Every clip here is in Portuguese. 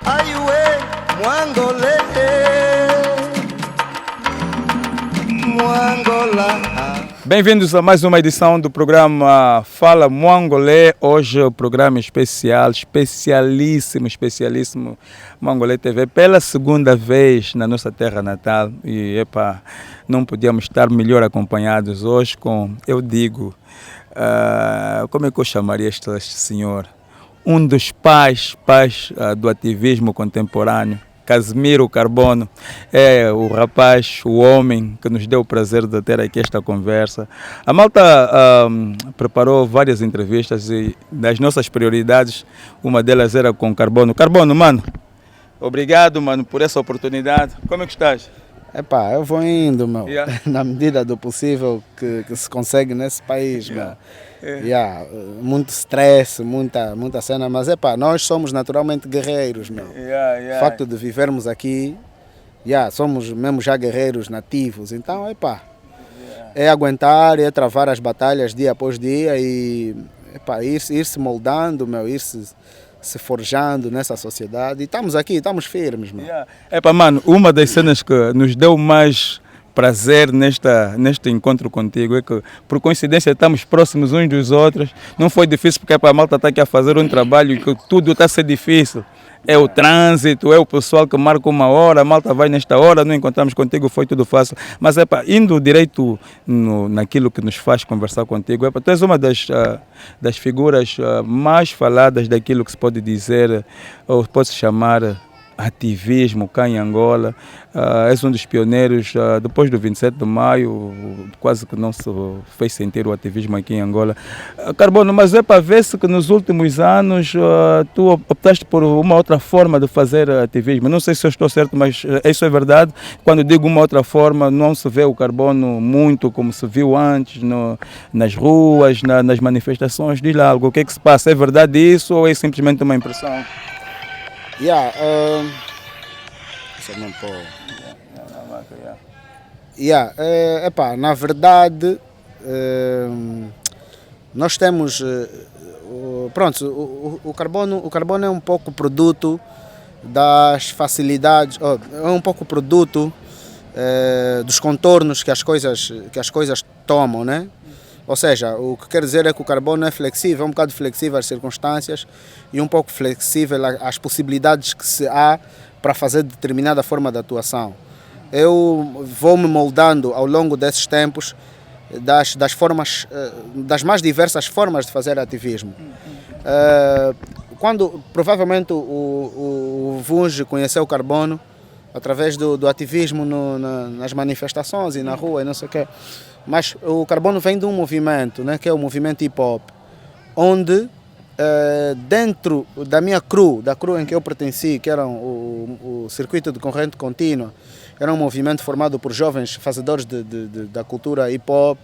Aiuê, Mwangolê, Mwangola. Bem-vindos a mais uma edição do programa Fala Mwangolê. Hoje o programa especial, especialíssimo Mwangolê TV, pela segunda vez na nossa terra natal. E não podíamos estar melhor acompanhados hoje com, eu digo, como é que eu chamaria este senhor? Um dos pais do ativismo contemporâneo, Casimiro Carbono, é o rapaz, o homem que nos deu o prazer de ter aqui esta conversa. A malta preparou várias entrevistas e das nossas prioridades, uma delas era com Carbono. Carbono, mano, obrigado, mano, por essa oportunidade. Como é que estás? Eu vou indo, meu, Yeah. na medida do possível que se consegue nesse país, Yeah. meu. Muito stress, muita cena, mas nós somos naturalmente guerreiros, meu. O facto de vivermos aqui, somos mesmo já guerreiros nativos, então, é aguentar, é travar as batalhas dia após dia e, ir se moldando, meu, se forjando nessa sociedade. E estamos aqui, estamos firmes, meu. Mano, uma das cenas que nos deu mais prazer neste encontro contigo é que, por coincidência, estamos próximos uns dos outros. Não foi difícil porque a malta está aqui a fazer um trabalho e que tudo está a ser difícil. É o trânsito, é o pessoal que marca uma hora, a malta vai nesta hora, não encontramos contigo, foi tudo fácil. Mas indo direito naquilo que nos faz conversar contigo, tu és uma das figuras mais faladas daquilo que se pode dizer, ou pode-se chamar ativismo cá em Angola. És um dos pioneiros. Depois do 27 de maio, quase que não se fez sentir o ativismo aqui em Angola. Carbono, mas para ver-se que nos últimos anos tu optaste por uma outra forma de fazer ativismo. Não sei se eu estou certo, mas isso é verdade. Quando digo uma outra forma, não se vê o Carbono muito como se viu antes, nas ruas, nas manifestações. Diz lá algo, o que é que se passa? É verdade isso ou é simplesmente uma impressão? Na verdade, nós temos, o carbono é um pouco produto das facilidades, é um pouco produto dos contornos que as coisas tomam, né? Ou seja, o que quer dizer é que o carbono é flexível, é um bocado flexível às circunstâncias e um pouco flexível às possibilidades que se há para fazer determinada forma de atuação. Eu vou me moldando ao longo desses tempos das formas, das mais diversas formas de fazer ativismo. Quando provavelmente o Vunge conheceu o carbono através do ativismo nas manifestações e na rua e não sei o quê. Mas o carbono vem de um movimento, né, que é o movimento hip-hop, onde dentro da minha crew, da crew em que eu pertenci, que era o circuito de corrente contínua, era um movimento formado por jovens fazedores da cultura hip-hop,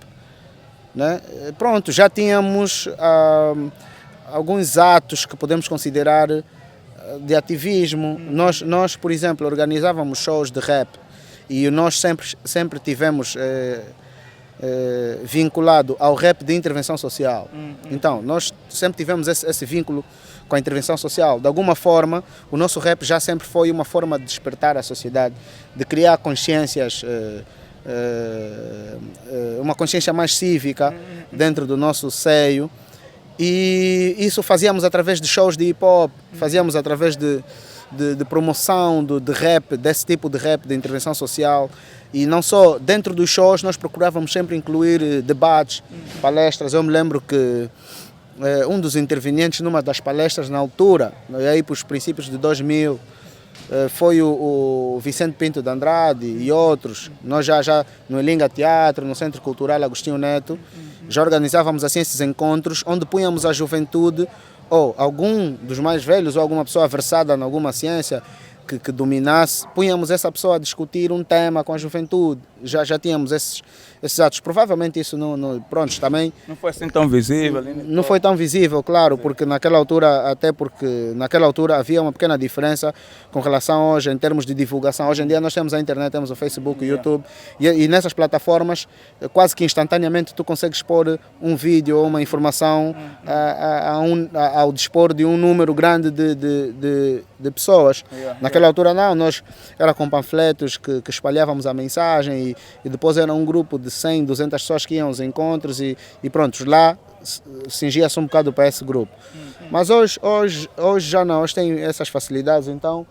né? Pronto, já tínhamos alguns atos que podemos considerar de ativismo. Nós, por exemplo, organizávamos shows de rap e nós sempre tivemos vinculado ao rap de intervenção social. Então, nós sempre tivemos esse vínculo com a intervenção social. De alguma forma, o nosso rap já sempre foi uma forma de despertar a sociedade, de criar consciências, uma consciência mais cívica dentro do nosso seio. E isso fazíamos através de shows de hip-hop, fazíamos através de promoção de rap, desse tipo de rap de intervenção social. E não só dentro dos shows, nós procurávamos sempre incluir debates, palestras. Eu me lembro que um dos intervenientes numa das palestras na altura, aí para os princípios de 2000, foi o Vicente Pinto de Andrade e outros. Nós já no Elinga Teatro, no Centro Cultural Agostinho Neto, já organizávamos assim esses encontros onde punhamos a juventude ou algum dos mais velhos ou alguma pessoa versada em alguma ciência que dominasse, punhamos essa pessoa a discutir um tema com a juventude. Já tínhamos esses atos. Provavelmente isso pronto, também... Não foi assim tão visível? Não foi tão visível, claro, porque naquela altura, havia uma pequena diferença com relação hoje em termos de divulgação. Hoje em dia nós temos a internet, temos o Facebook, o YouTube, e nessas plataformas quase que instantaneamente tu consegues expor um vídeo ou uma informação ao dispor de um número grande de pessoas. Naquela altura não, nós era com panfletos que espalhávamos a mensagem e depois era um grupo de 100, 200 pessoas que iam aos encontros e pronto, lá cingia-se um bocado para esse grupo. Mas hoje já não, hoje tem essas facilidades, então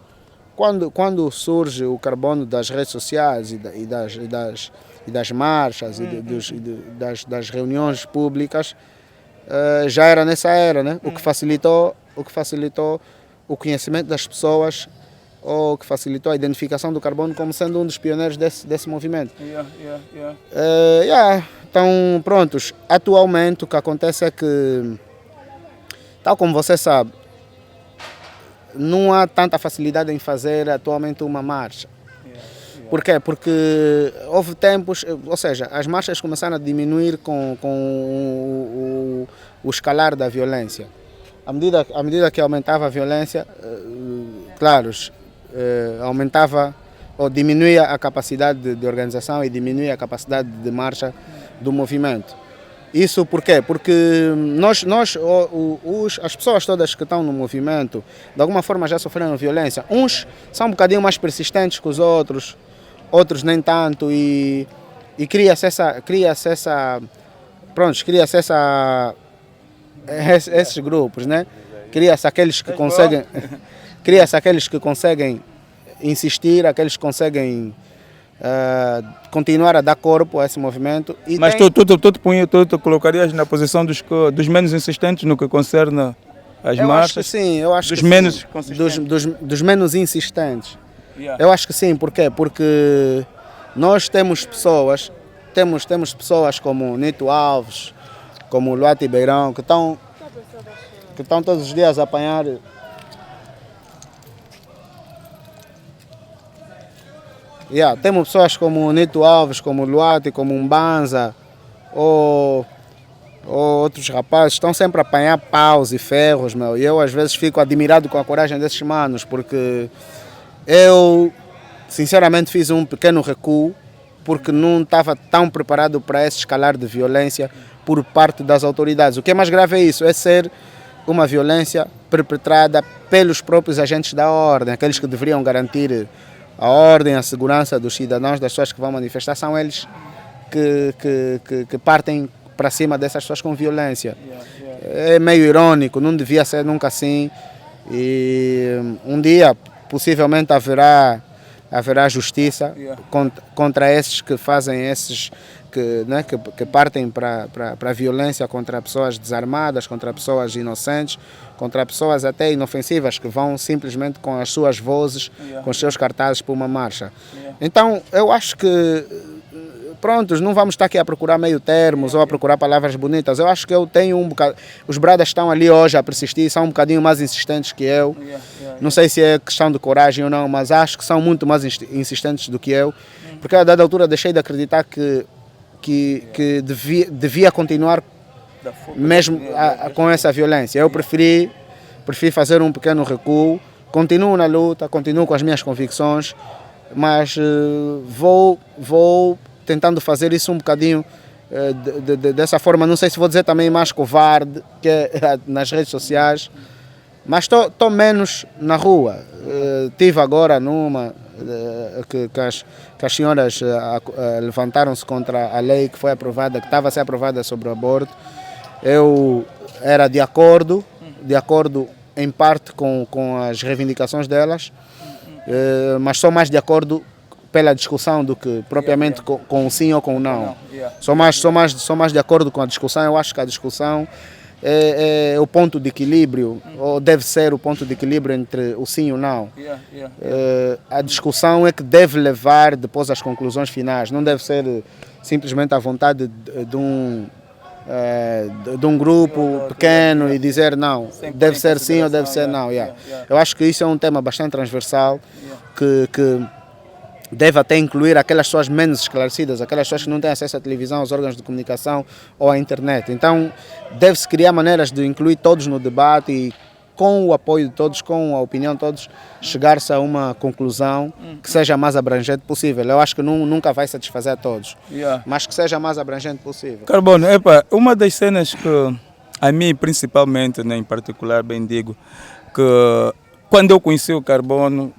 quando surge o carbono das redes sociais e das marchas e das reuniões públicas, já era nessa era, né? O que facilitou o conhecimento das pessoas, ou que facilitou a identificação do carbono como sendo um dos pioneiros desse movimento. Então, prontos, atualmente o que acontece é que, tal como você sabe, não há tanta facilidade em fazer atualmente uma marcha. Por quê? Porque houve tempos, ou seja, as marchas começaram a diminuir com o escalar da violência. À medida que aumentava a violência, claro, aumentava ou diminuía a capacidade de organização e diminuía a capacidade de marcha do movimento. Isso por quê? Porque as pessoas todas que estão no movimento, de alguma forma já sofreram violência. Uns são um bocadinho mais persistentes que os outros nem tanto, e cria-se esses grupos, né? Cria-se aqueles que conseguem insistir, aqueles que conseguem continuar a dar corpo a esse movimento. Mas tu te colocarias na posição dos menos insistentes no que concerne as marchas? Acho que sim, eu acho dos que menos sim. consistentes. Dos menos insistentes. Eu acho que sim, por quê? Porque nós temos pessoas como Nito Alves, como Luati Beirão, que estão todos os dias a apanhar temos pessoas como Nito Alves, como Luati, como Mbanza, ou outros rapazes, estão sempre a apanhar paus e ferros, meu. E eu às vezes fico admirado com a coragem desses manos, porque eu sinceramente fiz um pequeno recuo, porque não estava tão preparado para esse escalar de violência por parte das autoridades. O que é mais grave é isso, é ser uma violência perpetrada pelos próprios agentes da ordem, aqueles que deveriam garantir a ordem, a segurança dos cidadãos, das pessoas que vão manifestar, são eles que partem para cima dessas pessoas com violência. É meio irônico, não devia ser nunca assim, e um dia possivelmente haverá justiça contra esses que fazem que partem para a violência contra pessoas desarmadas, contra pessoas inocentes, contra pessoas até inofensivas que vão simplesmente com as suas vozes, com os seus cartazes para uma marcha. Então eu acho que prontos, não vamos estar aqui a procurar meio termos ou a procurar palavras bonitas. Eu acho que eu tenho um bocado... Os bradas estão ali hoje a persistir, são um bocadinho mais insistentes que eu. Não sei se é questão de coragem ou não, mas acho que são muito mais insistentes do que eu. Porque a dada altura deixei de acreditar que devia continuar mesmo com essa violência. Eu preferi fazer um pequeno recuo, continuo na luta, continuo com as minhas convicções, mas vou tentando fazer isso um bocadinho dessa forma, não sei se vou dizer também mais covarde, que é nas redes sociais, mas estou menos na rua. Tive agora numa que as senhoras levantaram-se contra a lei que foi aprovada, que estava a ser aprovada sobre o aborto. Eu era de acordo em parte com as reivindicações delas, mas sou mais de acordo pela discussão do que propriamente com o sim ou com o não. Sou mais de acordo com a discussão. Eu acho que a discussão é o ponto de equilíbrio, ou deve ser o ponto de equilíbrio entre o sim e o não. A discussão é que deve levar depois às conclusões finais, não deve ser simplesmente a vontade de um grupo pequeno e dizer não, deve ser sim ou deve ser não. Eu acho que isso é um tema bastante transversal que deve até incluir aquelas pessoas menos esclarecidas, aquelas pessoas que não têm acesso à televisão, aos órgãos de comunicação ou à internet. Então, deve-se criar maneiras de incluir todos no debate e, com o apoio de todos, com a opinião de todos, chegar-se a uma conclusão que seja a mais abrangente possível. Eu acho que nunca vai satisfazer a todos, mas que seja a mais abrangente possível. Carbono, uma das cenas que a mim, principalmente, né, em particular, bem digo, que quando eu conheci o Carbono,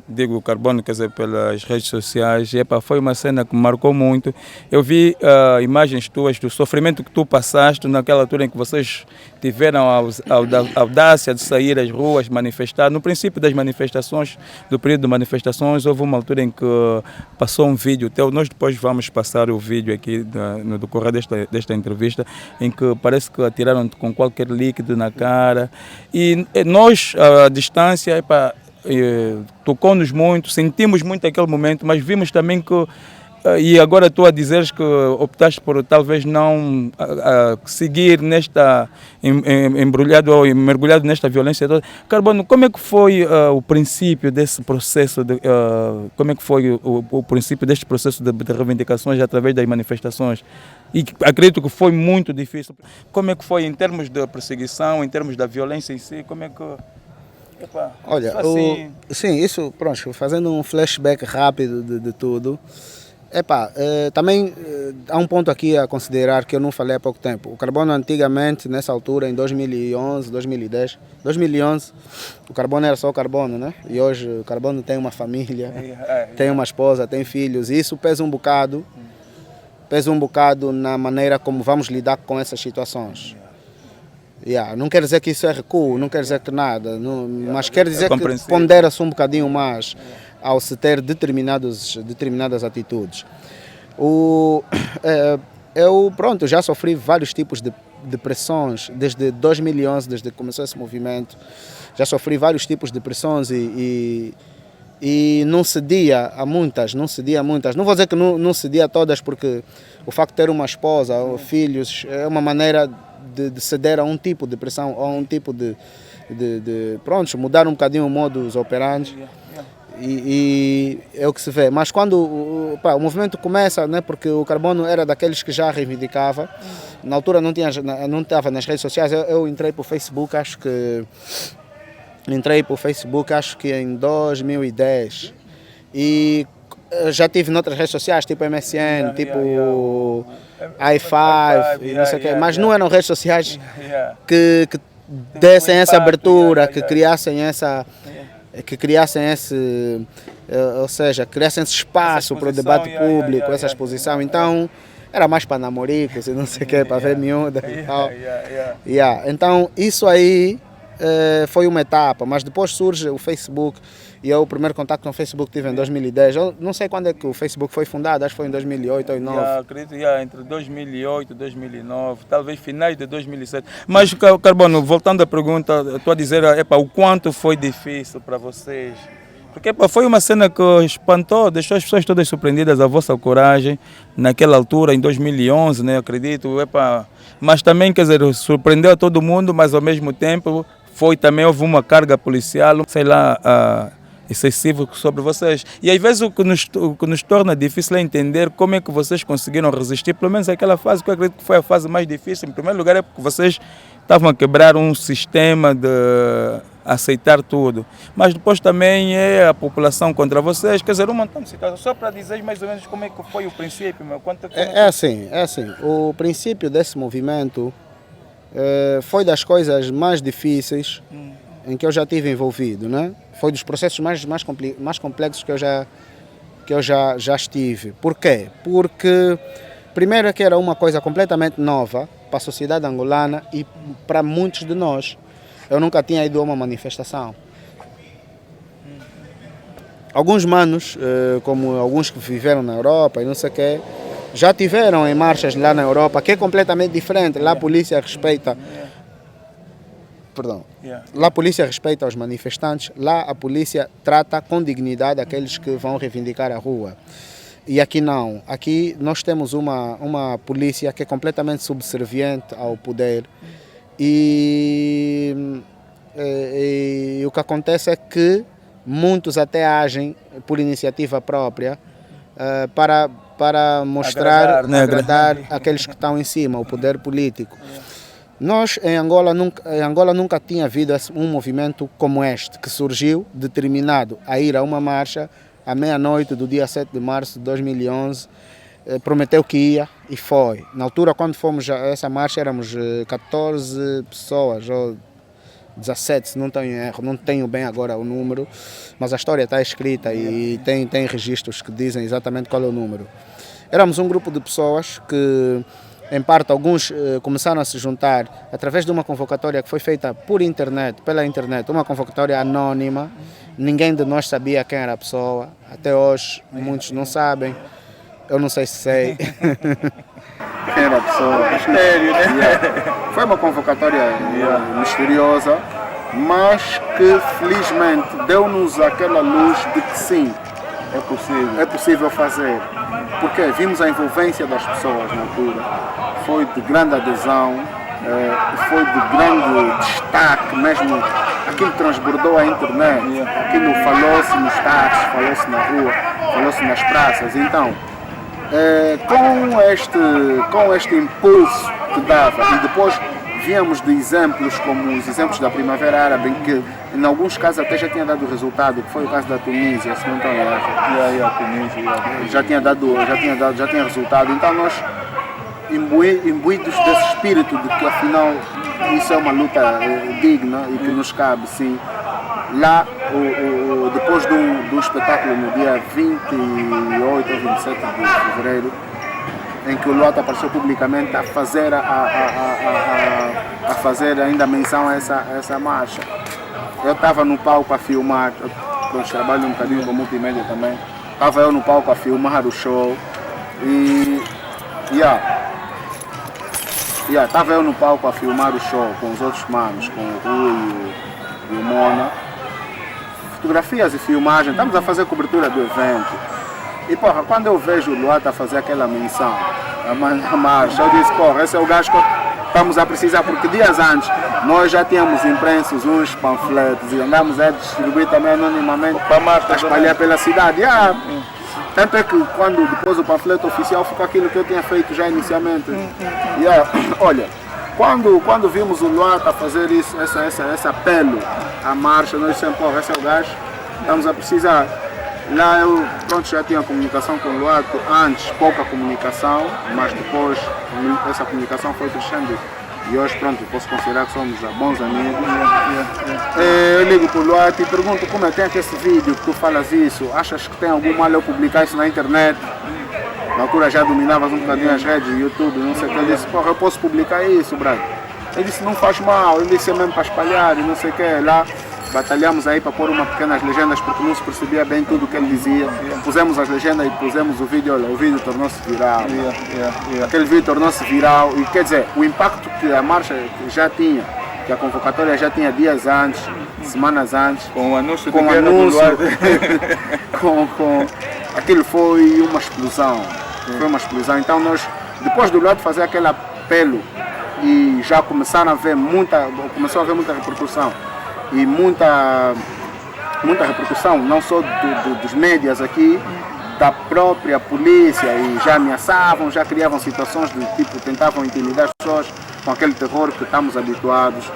quer dizer, pelas redes sociais, foi uma cena que me marcou muito. Eu vi imagens tuas do sofrimento que tu passaste naquela altura em que vocês tiveram a audácia de sair às ruas, manifestar. No princípio das manifestações, do período de manifestações, houve uma altura em que passou um vídeo teu. Nós depois vamos passar o vídeo aqui no decorrer desta entrevista, em que parece que atiraram-te com qualquer líquido na cara. E nós, à distância, tocou-nos muito, sentimos muito aquele momento, mas vimos também que, e agora tu a dizeres que optaste por talvez não seguir embrulhado ou mergulhado nesta violência toda. Carbono, como é que foi o princípio desse processo, como é que foi o princípio deste processo de reivindicações através das manifestações? E acredito que foi muito difícil. Como é que foi em termos de perseguição, em termos da violência em si, como é que... Olha, sim, isso, pronto, fazendo um flashback rápido de tudo, também há um ponto aqui a considerar que eu não falei há pouco tempo. O Carbono antigamente, nessa altura, em 2011, 2010, 2011, o Carbono era só o Carbono, né? E hoje o Carbono tem uma família, tem uma esposa, tem filhos, e isso pesa um bocado na maneira como vamos lidar com essas situações. Não quer dizer que isso é recuo, não quer dizer que nada, mas quer dizer que pondera-se um bocadinho mais ao se ter determinadas atitudes. Eu já sofri vários tipos de pressões desde 2011, desde que começou esse movimento. Já sofri vários tipos de pressões e não cedia a muitas. Não vou dizer que não cedia a todas, porque o facto de ter uma esposa ou filhos é uma maneira de ceder a um tipo de pressão, ou a um tipo de mudar um bocadinho o modus operandi, e é o que se vê. Mas quando o movimento começa, né, porque o Carbono era daqueles que já reivindicava, na altura não estava nas redes sociais, eu entrei para o Facebook, acho que em 2010, e já tive noutras redes sociais, tipo MSN, tipo i5 e não sei o quê, mas não eram redes sociais que dessem essa abertura, que criassem esse, ou seja, criassem esse espaço para o debate público, essa exposição. Então era mais para namoricos e não sei o quê, para ver miúda e tal. Então isso aí foi uma etapa, mas depois surge o Facebook. E o primeiro contato com o Facebook tive em 2010. Eu não sei quando é que o Facebook foi fundado, acho que foi em 2008 ou 2009. Acredito entre 2008 e 2009, talvez finais de 2007. Mas, Carbono, voltando à pergunta, estou a dizer o quanto foi difícil para vocês. Porque foi uma cena que espantou, deixou as pessoas todas surpreendidas, a vossa coragem, naquela altura, em 2011, né, acredito. Mas também, quer dizer, surpreendeu a todo mundo, mas ao mesmo tempo houve uma carga policial, sei lá, excessivo sobre vocês. E às vezes o que nos torna difícil é entender como é que vocês conseguiram resistir, pelo menos aquela fase que eu acredito que foi a fase mais difícil. Em primeiro lugar é porque vocês estavam a quebrar um sistema de aceitar tudo, mas depois também é a população contra vocês, quer dizer, um montão de situações. Só para dizer mais ou menos como é que foi o princípio. É assim, o princípio desse movimento foi das coisas mais difíceis em que eu já tive envolvido, né? Foi dos processos mais complexos que eu já estive. Por quê? Porque, primeiro, é que era uma coisa completamente nova para a sociedade angolana e para muitos de nós. Eu nunca tinha ido a uma manifestação. Alguns manos, como alguns que viveram na Europa e não sei o quê, já tiveram em marchas lá na Europa, que é completamente diferente. Lá a polícia respeita... Lá a polícia respeita os manifestantes, lá a polícia trata com dignidade aqueles que vão reivindicar a rua. E aqui não. Aqui nós temos uma polícia que é completamente subserviente ao poder. E o que acontece é que muitos até agem por iniciativa própria para mostrar, agradar aqueles que estão em cima, o poder político. Nós, em Angola nunca tinha havido um movimento como este, que surgiu determinado a ir a uma marcha à meia-noite do dia 7 de março de 2011, prometeu que ia e foi. Na altura, quando fomos a essa marcha, éramos 14 pessoas, ou 17, se não tenho erro, não tenho bem agora o número, mas a história está escrita e tem registros que dizem exatamente qual é o número. Éramos um grupo de pessoas que, em parte, alguns começaram a se juntar através de uma convocatória que foi feita pela internet, uma convocatória anónima. Ninguém de nós sabia quem era a pessoa. Até hoje, muitos não sabem. Eu não sei se sei. Quem era a pessoa? Mistério, né? Foi uma convocatória misteriosa, mas que felizmente deu-nos aquela luz de que sim, é possível fazer. Porque vimos a envolvência das pessoas na altura. Foi de grande adesão, foi de grande destaque mesmo. Aquilo transbordou a internet, aquilo falou-se nos táxis, falou-se na rua, falou-se nas praças. Então, com este impulso que dava, e depois víamos de exemplos como os exemplos da Primavera Árabe, em que em alguns casos até já tinha dado resultado, que foi o caso da Tunísia, se não estou errado. Já tinha resultado. Então nós, imbuídos desse espírito de que afinal isso é uma luta digna e que nos cabe, sim. Lá, depois do espetáculo no dia 28 ou 27 de fevereiro, em que o Luata apareceu publicamente a fazer ainda menção a essa marcha. Eu estava no palco a filmar, eu trabalho um bocadinho com multimédia também, estava eu no palco a filmar o show e estava eu no palco a filmar o show com os outros manos, com o Rui e o Mona. Fotografias e filmagem, estamos a fazer cobertura do evento. E porra, quando eu vejo o Luata fazer aquela menção, a marcha, eu disse, porra, esse é o gajo que estamos a precisar, porque dias antes nós já tínhamos impressos uns panfletos e andamos a distribuir também anonimamente para espalhar pela cidade. Tanto é que quando depois o panfleto oficial ficou aquilo que eu tinha feito já inicialmente. Olha, quando vimos o Luata fazer isso, esse apelo à marcha, nós dissemos, porra, esse é o gajo, estamos a precisar. Lá eu já tinha comunicação com o Luata, antes pouca comunicação, mas depois essa comunicação foi crescendo. E hoje posso considerar que somos bons amigos. Eu ligo para o Luata e pergunto como é que tem aqui esse vídeo que tu falas isso, achas que tem algum mal eu publicar isso na internet? Na altura já dominavas um bocadinho as redes, YouTube, não sei o que. Eu disse, porra, eu posso publicar isso, brother. Ele disse, não faz mal, ele disse, é mesmo para espalhar e não sei o que. Lá batalhamos aí para pôr umas pequenas legendas porque não se percebia bem tudo o que ele dizia. Pusemos as legendas e pusemos o vídeo, olha, o vídeo tornou-se viral. Aquele vídeo tornou-se viral e quer dizer, o impacto que a marcha já tinha, que a convocatória já tinha dias antes, semanas antes, com o anúncio aquilo foi uma explosão. Foi uma explosão. Então nós, depois do lado fazer aquele apelo e já começou a haver muita repercussão. E muita repercussão, não só dos médias aqui, da própria polícia, e já ameaçavam, já criavam situações de tipo, tentavam intimidar as pessoas com aquele terror que estamos habituados.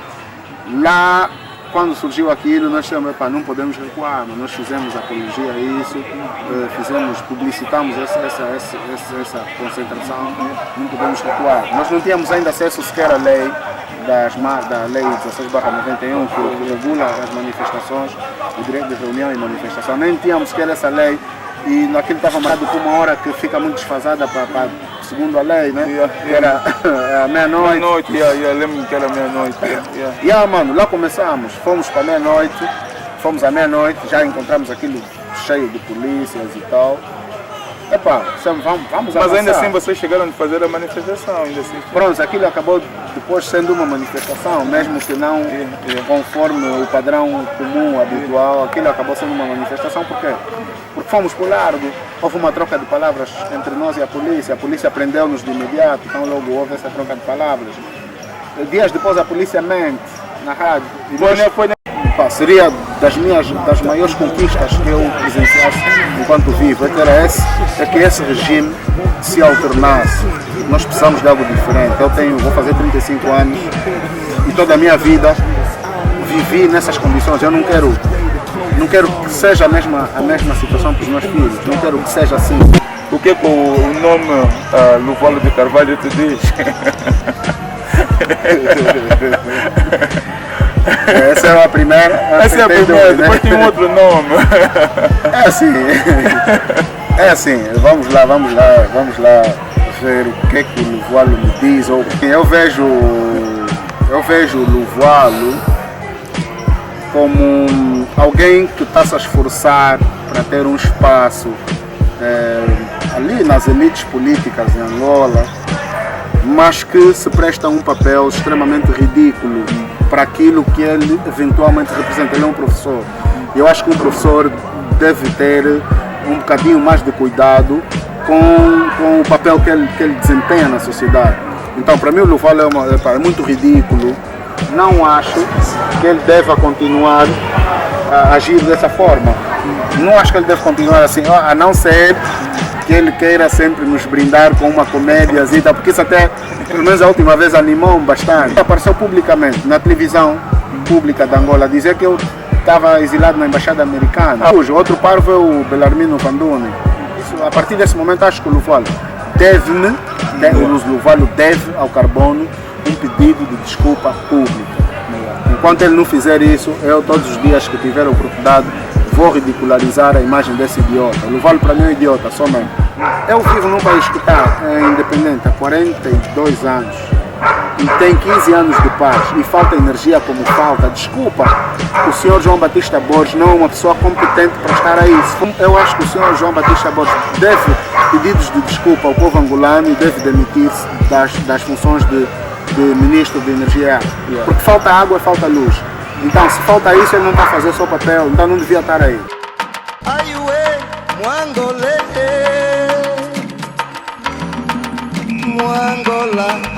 Lá, quando surgiu aquilo, nós dissemos, não podemos recuar, mas nós fizemos apologia a isso, publicitamos essa concentração, não podemos recuar. Nós não tínhamos ainda acesso sequer à lei, da Lei 16/91, que regula as manifestações, o direito de reunião e manifestação. Nem tínhamos sequer essa lei e naquilo estava marcado por uma hora que fica muito desfasada segundo a lei, né? Era meia-noite. Lembro que era meia-noite. Mano, lá começamos, fomos à meia-noite, já encontramos aquilo cheio de polícias e tal. Epá, vamos Mas ainda avançar. assim vocês chegaram a fazer a manifestação, ainda assim. Pronto, aquilo acabou depois sendo uma manifestação, mesmo que não conforme o padrão comum, habitual, aquilo acabou sendo uma manifestação, por quê? Porque fomos por largo, houve uma troca de palavras entre nós e a polícia prendeu-nos de imediato, então logo houve essa troca de palavras. Dias depois a polícia mente na rádio. E nós, seria das maiores conquistas que eu presenciasse enquanto vivo, é que esse regime se alternasse. Nós precisamos de algo diferente. Vou fazer 35 anos e toda a minha vida vivi nessas condições. Eu não quero que seja a mesma situação para os meus filhos, não quero que seja assim. O que o nome Luvalo de Carvalho te diz? Essa é a primeira. Essa é a primeira, depois tem um outro nome. É assim, vamos lá ver o que o Luvalo me diz. Eu vejo o Luvalo como alguém que está se a esforçar para ter um espaço ali nas elites políticas em Angola, mas que se presta um papel extremamente ridículo para aquilo que ele eventualmente representa. Ele é um professor. Eu acho que um professor deve ter um bocadinho mais de cuidado com o papel que ele desempenha na sociedade. Então, para mim, o Luvalo é muito ridículo. Não acho que ele deva continuar a agir dessa forma. Não acho que ele deve continuar assim, a não ser que ele queira sempre nos brindar com uma comédia, porque isso até, pelo menos a última vez, animou-me bastante. Apareceu publicamente na televisão pública de Angola dizer que eu estava exilado na Embaixada Americana. O outro parvo é o Belarmino Vandune. A partir desse momento, acho que o Luvalo deve ao Carbono um pedido de desculpa pública. Enquanto ele não fizer isso, eu todos os dias que tiver a oportunidade vou ridicularizar a imagem desse idiota. O Luvalo para mim é um idiota, só mesmo. Eu vivo num país que está independente há 42 anos e tem 15 anos de paz e falta energia como falta. Desculpa, o senhor João Batista Borges não é uma pessoa competente para estar aí. Eu acho que o senhor João Batista Borges deve pedidos de desculpa ao povo angolano e deve demitir-se das funções de ministro de energia, porque falta água e falta luz. Então, se falta isso, ele não está a fazer o seu papel, então não devia estar aí. Muangola.